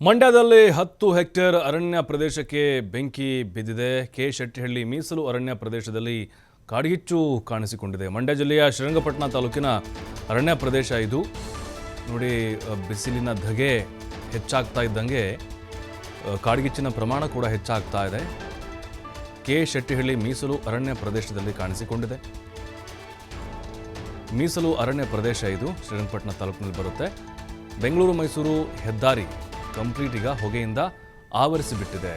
ಮಂಡ್ಯದಲ್ಲಿ 10 ಹೆಕ್ಟೇರ್ ಅರಣ್ಯ ಪ್ರದೇಶಕ್ಕೆ ಬೆಂಕಿ ಬಿದ್ದಿದೆ. ಕೆ ಶೆಟ್ಟಿಹಳ್ಳಿ ಮೀಸಲು ಅರಣ್ಯ ಪ್ರದೇಶದಲ್ಲಿ ಕಾಡ್ಗಿಚ್ಚು ಕಾಣಿಸಿಕೊಂಡಿದೆ. ಮಂಡ್ಯ ಜಿಲ್ಲೆಯ ಶ್ರೀರಂಗಪಟ್ಟಣ ತಾಲೂಕಿನ ಅರಣ್ಯ ಪ್ರದೇಶ ಇದು. ನೋಡಿ, ಬಿಸಿಲಿನ ಧಗೆ ಹೆಚ್ಚಾಗ್ತಾ ಇದ್ದಂಗೆ ಕಾಡ್ಗಿಚ್ಚಿನ ಪ್ರಮಾಣ ಕೂಡ ಹೆಚ್ಚಾಗ್ತಾ ಇದೆ. ಕೆ ಶೆಟ್ಟಿಹಳ್ಳಿ ಮೀಸಲು ಅರಣ್ಯ ಪ್ರದೇಶದಲ್ಲಿ ಕಾಣಿಸಿಕೊಂಡಿದೆ. ಮೀಸಲು ಅರಣ್ಯ ಪ್ರದೇಶ ಇದು ಶ್ರೀರಂಗಪಟ್ಟಣ ತಾಲೂಕಿನಲ್ಲಿ ಬರುತ್ತೆ. ಬೆಂಗಳೂರು ಮೈಸೂರು ಹೆದ್ದಾರಿ ಕಂಪ್ಲೀಟ್ ಈಗ ಹೊಗೆಯಿಂದ ಆವರಿಸಿಬಿಟ್ಟಿದೆ.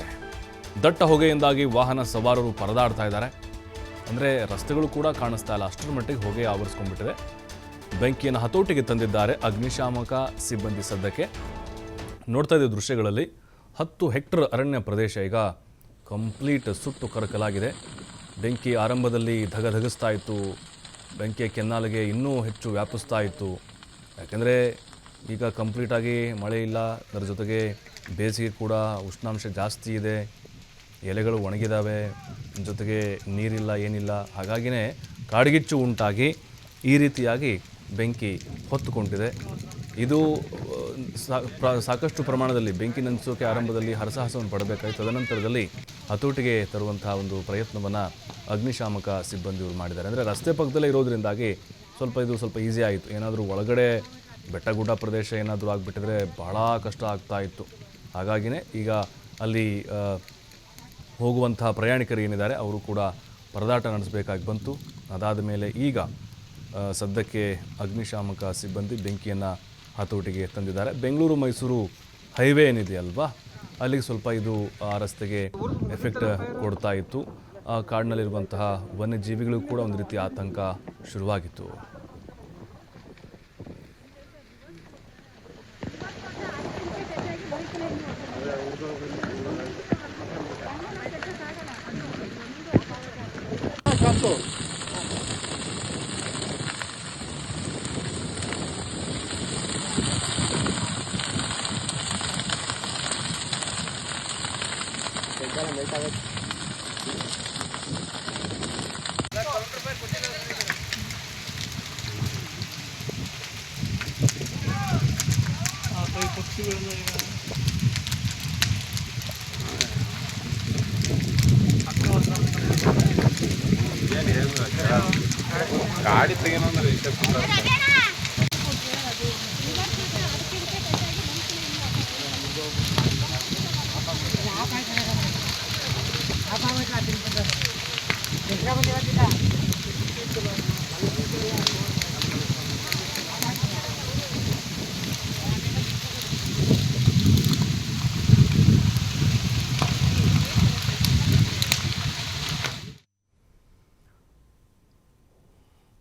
ದಟ್ಟ ಹೊಗೆಯಿಂದಾಗಿ ವಾಹನ ಸವಾರರು ಪರದಾಡ್ತಾ ಇದ್ದಾರೆ. ಅಂದರೆ ರಸ್ತೆಗಳು ಕೂಡ ಕಾಣಿಸ್ತಾ ಇಲ್ಲ, ಅಷ್ಟರ ಮಟ್ಟಿಗೆ ಹೊಗೆ ಆವರಿಸ್ಕೊಂಡ್ಬಿಟ್ಟಿದೆ. ಬೆಂಕಿಯನ್ನು ಹತೋಟಿಗೆ ತಂದಿದ್ದಾರೆ ಅಗ್ನಿಶಾಮಕ ಸಿಬ್ಬಂದಿ. ಸದ್ಯಕ್ಕೆ ನೋಡ್ತಾ ಇದ್ದ ದೃಶ್ಯಗಳಲ್ಲಿ 10 ಹೆಕ್ಟೇರ್ ಅರಣ್ಯ ಪ್ರದೇಶ ಈಗ ಕಂಪ್ಲೀಟ್ ಸುಟ್ಟು ಕರಕಲಾಗಿದೆ. ಬೆಂಕಿ ಆರಂಭದಲ್ಲಿ ಧಗಧಗಿಸ್ತಾ ಇತ್ತು. ಬೆಂಕಿಯ ಕೆನ್ನಾಲಿಗೆ ಇನ್ನೂ ಹೆಚ್ಚು ವ್ಯಾಪಿಸ್ತಾ ಇತ್ತು. ಯಾಕೆಂದರೆ ಈಗ ಕಂಪ್ಲೀಟಾಗಿ ಮಳೆ ಇಲ್ಲ, ಅದರ ಜೊತೆಗೆ ಬೇಸಿಗೆ ಕೂಡ ಉಷ್ಣಾಂಶ ಜಾಸ್ತಿ ಇದೆ, ಎಲೆಗಳು ಒಣಗಿದ್ದಾವೆ, ಜೊತೆಗೆ ನೀರಿಲ್ಲ, ಏನಿಲ್ಲ. ಹಾಗಾಗಿಯೇ ಕಾಡ್ಗಿಚ್ಚು ಉಂಟಾಗಿ ಈ ರೀತಿಯಾಗಿ ಬೆಂಕಿ ಹೊತ್ತುಕೊಂಡಿದೆ. ಇದು ಸಾಕಷ್ಟು ಪ್ರಮಾಣದಲ್ಲಿ ಬೆಂಕಿ ನಂದಿಸೋಕೆ ಆರಂಭದಲ್ಲಿ ಹರಸಾಹಸವನ್ನು ಪಡಬೇಕಾಯಿತು. ತದನಂತರದಲ್ಲಿ ಹತೋಟಿಗೆ ತರುವಂತಹ ಒಂದು ಪ್ರಯತ್ನವನ್ನು ಅಗ್ನಿಶಾಮಕ ಸಿಬ್ಬಂದಿಯವರು ಮಾಡಿದ್ದಾರೆ. ಅಂದರೆ ರಸ್ತೆ ಪಕ್ಕದಲ್ಲೇ ಇರೋದ್ರಿಂದಾಗಿ ಸ್ವಲ್ಪ ಈಸಿ ಆಯಿತು. ಏನಾದರೂ ಒಳಗಡೆ ಬೆಟ್ಟ ಗುಡ್ಡ ಪ್ರದೇಶ ಏನಾದರೂ ಆಗಿಬಿಟ್ಟಿದ್ರೆ ಬಹಳ ಕಷ್ಟ ಆಗ್ತಾ ಇತ್ತು. ಹಾಗಾಗಿಯೇ ಈಗ ಅಲ್ಲಿ ಹೋಗುವಂತಹ ಪ್ರಯಾಣಿಕರು ಏನಿದ್ದಾರೆ ಅವರು ಕೂಡ ಪರದಾಟ ನಡೆಸಬೇಕಾಗಿ ಬಂತು. ಅದಾದ ಮೇಲೆ ಈಗ ಸದ್ಯಕ್ಕೆ ಅಗ್ನಿಶಾಮಕ ಸಿಬ್ಬಂದಿ ಬೆಂಕಿಯನ್ನು ಹತೋಟಿಗೆ ತಂದಿದ್ದಾರೆ. ಬೆಂಗಳೂರು ಮೈಸೂರು ಹೈವೇ ಏನಿದೆಯಲ್ವಾ, ಅಲ್ಲಿಗೆ ಸ್ವಲ್ಪ ಇದು ಆ ರಸ್ತೆಗೆ ಎಫೆಕ್ಟ್ ಕೊಡ್ತಾ ಇತ್ತು. ಆ ಕಾಡಿನಲ್ಲಿರುವಂತಹ ವನ್ಯಜೀವಿಗಳಿಗೂ ಕೂಡ ಒಂದು ರೀತಿ ಆತಂಕ ಶುರುವಾಗಿತ್ತು. ಗಾಡಿ ತೆಗೆನಂದ್ರೆ ಇಷ್ಟ आप